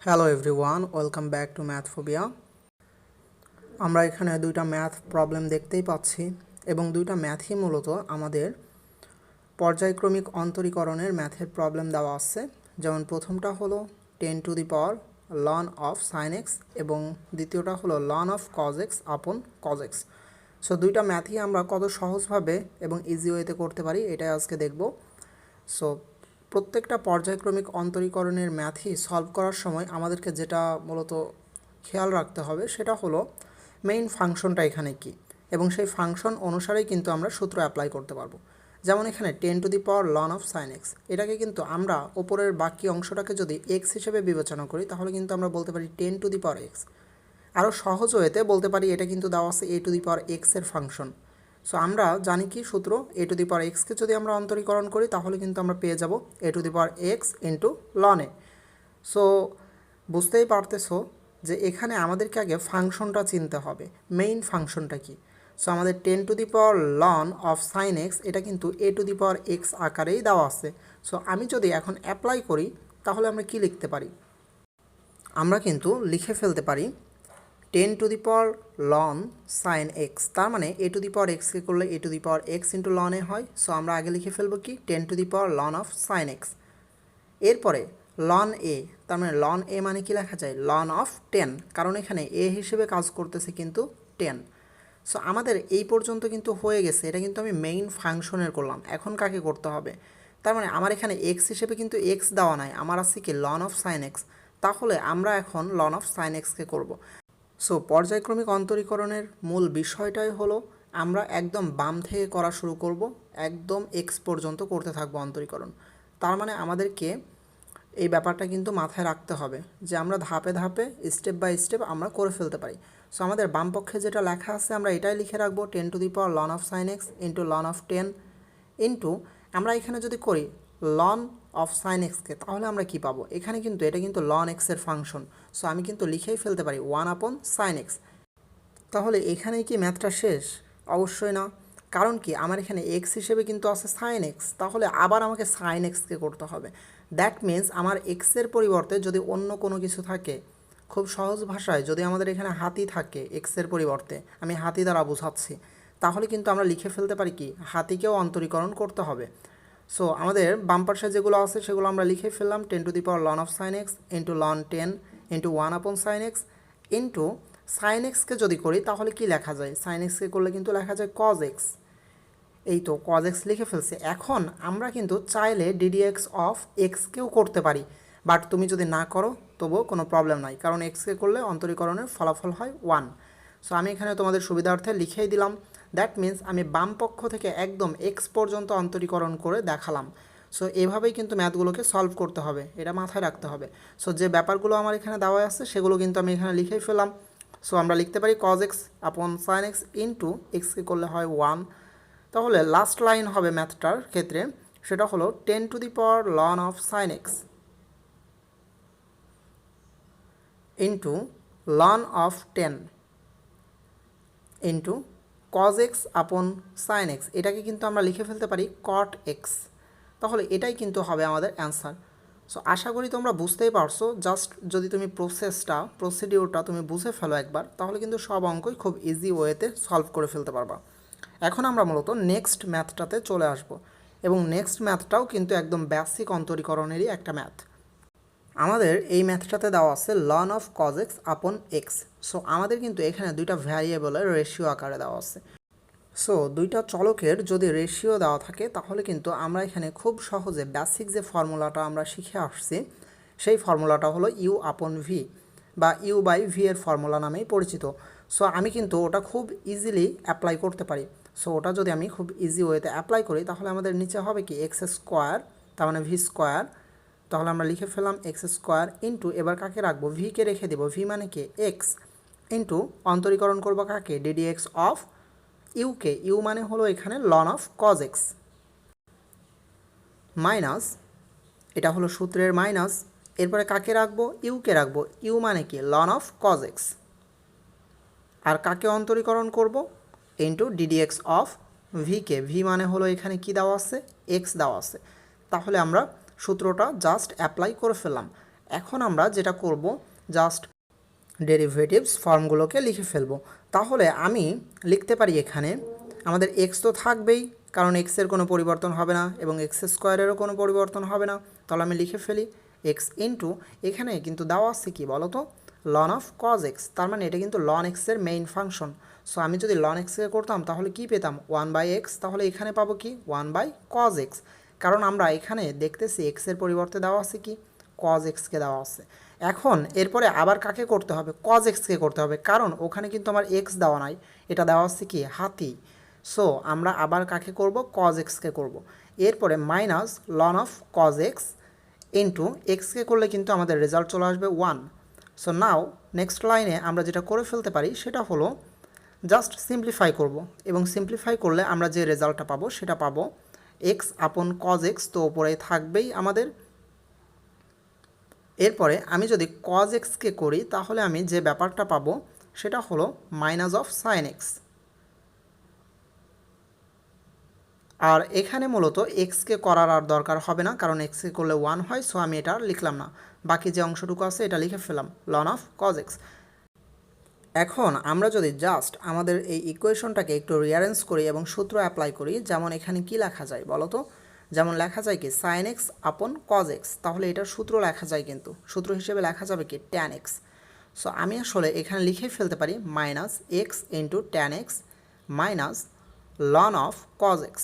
Hello everyone, welcome back to math phobia. আমরা এখানে দুইটা ম্যাথ প্রবলেম দেখতেই পাচ্ছি এবং দুইটা ম্যাথই মূলত আমাদের পর্যায়ক্রমিক অন্তরীকরণের ম্যাথের প্রবলেম দেওয়া আছে। যেমন প্রথমটা হলো 10 to the power ln of sin x এবং দ্বিতীয়টা হলো ln of cosx upon cosx। So দুইটা ম্যাথই আমরা কত সহজভাবে এবং ইজি ওয়েতে করতে পারি এটাই আজকে দেখব। সো প্রত্যেকটা পর্যায়ক্রমিক অন্তরীকরণের ম্যাথই সলভ করার সময় আমাদেরকে যেটা মূলত খেয়াল রাখতে হবে সেটা হলো মেইন ফাংশনটা এখানে কি, এবং সেই ফাংশন অনুসারেই কিন্তু আমরা সূত্র অ্যাপ্লাই করতে পারবো। যেমন এখানে 10 to the power ln of sin x, এটাকে কিন্তু আমরা ওপরের বাকি অংশটাকে যদি x হিসেবে বিবেচনা করি তাহলে কিন্তু আমরা বলতে পারি 10 to the power x। আরও সহজ ওয়েতে বলতে পারি এটা কিন্তু দেওয়া আছে a to the power x এর ফাংশন। সো আমরা জানি কি সূত্র, a to the power x-কে যদি আমরা অন্তরীকরণ করি তাহলে কিন্তু আমরা পেয়ে যাব a to the power x into ln a। So বুঝতেই পারতেছো যে এখানে আমাদেরকে আগে ফাংশনটা চিনতে হবে, মেইন ফাংশনটা কি। সো আমাদের 10 to the power ln of sin x এটা কিন্তু a to the power x আকারেই দেওয়া আছে। সো আমি যদি এখন অ্যাপ্লাই করি তাহলে আমরা কি লিখতে পারি, আমরা কিন্তু লিখে ফেলতে পারি 10 to the power ln sin x, তার মানে a to the power x-কে করলে a to the power x into ln a হয়। সো আমরা আগে লিখে ফেলবো কি 10 to the power ln of sin x। এরপরে ln a, তার মানে ln a মানে কি লেখা যায় ln of 10, কারণ এখানে a হিসেবে কাজ করতেছে কিন্তু 10। সো আমাদের এই পর্যন্ত কিন্তু হয়ে গেছে, এটা কিন্তু আমি মেইন ফাংশনের করলাম। এখন কাকে করতে হবে, তার মানে আমার এখানে x হিসেবে কিন্তু x দেওয়া নাই, আমার আছে কি ln of sin x। তাহলে আমরা এখন ln of sin x-কে করব। সো পর্যায়ক্রমিক অন্তরীকরণের মূল বিষয়টাই হলো আমরা একদম বাম থেকে করা শুরু করব, একদম এক্স পর্যন্ত করতে থাকবো অন্তরীকরণ। তার মানে আমাদেরকে এই ব্যাপারটা কিন্তু মাথায় রাখতে হবে যে আমরা ধাপে ধাপে স্টেপ বাই স্টেপ আমরা করে ফেলতে পারি। সো আমাদের বাম পক্ষে যেটা লেখা আছে আমরা এটাই লিখে রাখবো 10 to the power ln of sin x into ln of 10 into আমরা এখানে যদি করি ln of sin x-কে তাহলে আমরা কি পাবো, এখানে কিন্তু এটা কিন্তু ln x এর ফাংশন। সো আমি কিন্তু লিখেই ফেলতে পারি 1/sin x। তাহলে এখানেই কি ম্যাথটা শেষ? অবশ্যই না, কারণ কি আমার এখানে x হিসেবে কিন্তু আছে sin x, তাহলে আবার আমাকে sin x-কে করতে হবে। দ্যাট মিন্স আমার x এর পরিবর্তে যদি অন্য কোনো কিছু থাকে, খুব সহজ ভাষায় যদি আমাদের এখানে হাতি থাকে x এর পরিবর্তে, আমি হাতি দ্বারা বোঝাচ্ছি, তাহলে কিন্তু আমরা লিখে ফেলতে পারি কি হাতিকেও অন্তরীকরণ করতে হবে। সো আমাদের বাম পাশে যেগুলো আছে সেগুলো আমরা লিখে ফেললাম 10 to the power ln of sin x into ln 10 into 1/sin x into sin x-কে যদি করি তাহলে কি লেখা যায়, sin x-কে করলে কিন্তু লেখা যায় cosx। এই তো cosx লিখে ফেলছে। এখন আমরা কিন্তু চাইলে ddx অফ x-কেও করতে পারি, বাট তুমি যদি না করো তবুও কোনো প্রবলেম নাই, কারণ x-কে করলে অন্তরীকরণের ফলাফল হয় 1। সো আমি এখানে তোমাদের সুবিধার্থে লিখেই দিলাম। দ্যাট মিন্স আমি বাম পক্ষ থেকে একদম x পর্যন্ত অন্তরীকরণ করে দেখালাম। সো এভাবেই কিন্তু ম্যাথগুলোকে সলভ করতে হবে, এটা মাথায় রাখতে হবে। সো যে ব্যাপারগুলো আমার এখানে দেওয়া আছে সেগুলো কিন্তু আমি এখানে লিখেই ফেললাম। সো আমরা লিখতে পারি cosx আপন sin x ইন্টু x-কে করলে হয় 1। তাহলে লাস্ট লাইন হবে ম্যাথটার ক্ষেত্রে, সেটা হলো 10 to the power ln of sin x into ln of 10 into cosx আপন sin x, এটাকে কিন্তু আমরা লিখে ফেলতে পারি cot x। তাহলে এটাই কিন্তু হবে আমাদের অ্যান্সার। সো আশা করি তোমরা বুঝতেই পারছো। জাস্ট যদি তুমি প্রসিডিওরটা তুমি বুঝে ফেলো একবার, তাহলে কিন্তু সব অঙ্কই খুব ইজি ওয়েতে সলভ করে ফেলতে পারবা। এখন আমরা মূলত নেক্সট ম্যাথটাতে চলে আসব, এবং নেক্সট ম্যাথটাও কিন্তু একদম বেসিক অন্তরীকরণেরই একটা ম্যাথ। আমাদের এই ম্যাথটাতে দেওয়া আছে ln of cosx আপন x। সো আমাদের কিন্তু এখানে দুইটা ভ্যারিয়েবলের রেশিও আকারে দেওয়া আছে। সো দুইটা চলকের যদি রেশিও দেওয়া থাকে তাহলে কিন্তু আমরা এখানে খুব সহজে বেসিক যে ফর্মুলাটা আমরা শিখে আসছি সেই ফর্মুলাটা হলো ইউ আপন ভি বা ইউ বাই ভি এর ফর্মুলা নামেই পরিচিত। সো আমি কিন্তু ওটা খুব ইজিলি অ্যাপ্লাই করতে পারি। সো ওটা যদি আমি খুব ইজি ওয়েতে অ্যাপ্লাই করি তাহলে আমাদের নিচে হবে কি এক্স স্কোয়ার, তার মানে ভি স্কোয়ার। তাহলে আমরা লিখে ফেললাম এক্স স্কোয়ার ইন্টু এবার কাকে রাখবো, ভিকে রেখে দেবো, ভি মানে কি এক্স ইন্টু অন্তরীকরণ করবো কাকে D D X of U K, U মানে হলো এখানে ln of cosx মাইনাস, এটা হলো সূত্রের মাইনাস। এরপরে কাকে রাখবো, ইউকে রাখবো, ইউ মানে কি ln of cosx, আর কাকে অন্তরীকরণ করব into ddx of V K, V মানে হলো এখানে কি দেওয়া আছে এক্স দেওয়া আছে। তাহলে আমরা সূত্রটা জাস্ট অ্যাপ্লাই করে ফেললাম। এখন আমরা যেটা করব জাস্ট ডেরিভেটিভস ফর্মগুলোকে লিখে ফেলবো। তাহলে আমি লিখতে পারি এখানে আমাদের এক্স তো থাকবেই, কারণ এক্সের কোনো পরিবর্তন হবে না এবং এক্স স্কোয়ারেরও কোনো পরিবর্তন হবে না। তাহলে আমি লিখে ফেলি এক্স ইন্টু, এখানে কিন্তু দেওয়া আছে কি বলো তো, লন অফ কজ এক্স, তার মানে এটা কিন্তু লন এক্সের মেইন ফাংশন। সো আমি যদি লন এক্সকে করতাম তাহলে কি পেতাম, 1/x, তাহলে এখানে পাবো কি 1/cos x, কারণ আমরা এখানে দেখতেছি এক্সের পরিবর্তে দেওয়া আছে কি cos x কে দেওয়া আছে। এখন এরপরে আবার কাকে করতে হবে, cos x কে করতে হবে, কারণ ওখানে কিন্তু আমার x দেওয়া নাই, এটা দেওয়া আছে কি হাতি। সো আমরা আবার কাকে করব, cos x কে করব। এরপরে মাইনাস লন অফ cos x ইন্টু এক্সকে করলে কিন্তু আমাদের রেজাল্ট চলে আসবে 1। সো নাও নেক্সট লাইনে আমরা যেটা করে ফেলতে পারি সেটা হলো জাস্ট সিম্পলিফাই করব, এবং সিম্পলিফাই করলে আমরা যে রেজাল্টটা পাবো সেটা পাবো এক্স আপন cos x, তো ওপরে থাকবেই আমাদের। এরপরে আমি যদি cos x কে করি তাহলে আমি যে ব্যাপারটা পাবো সেটা হলো মাইনাস অফ sin x। আর এখানে মূলত এক্সকে করার আর দরকার হবে না, কারণ এক্সকে করলে 1 হয়। সো আমি এটা আর লিখলাম না, বাকি যে অংশটুকু আছে এটা লিখে ফেলাম, লন অফ cos x। এখন আমরা যদি জাস্ট আমাদের এই ইকুয়েশনটাকে একটু রিঅ্যারেঞ্জ করি এবং সূত্র অ্যাপ্লাই করি, যেমন এখানে কি লেখা যায় বলো তো, যেমন লেখা যায় কি sin x আপন cos x, তাহলে এটার সূত্র লেখা যায়, কিন্তু সূত্র হিসেবে লেখা যাবে কি tan x। সো আমি আসলে এখানে লিখেই ফেলতে পারি minus x into tan x minus লন অফ cos x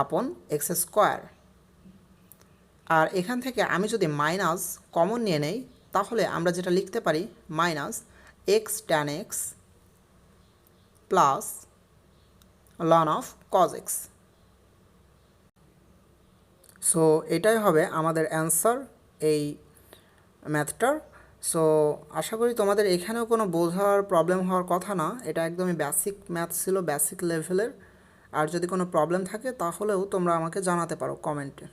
আপন এক্স স্কোয়ার। আর এখান থেকে আমি যদি মাইনাস কমন নিয়ে নেই তাহলে আমরা যেটা লিখতে পারি minus X tan X plus ln of cos X. So এটাই হবে আমাদের অ্যান্সার এই ম্যাথটার। সো আশা করি তোমাদের এখানেও কোনো বোঝার প্রবলেম হওয়ার কথা না, এটা একদমই বেসিক ম্যাথ ছিল, বেসিক লেভেলের। আর যদি কোনো প্রবলেম থাকে তাহলেও তোমরা আমাকে জানাতে পারো কমেন্টে।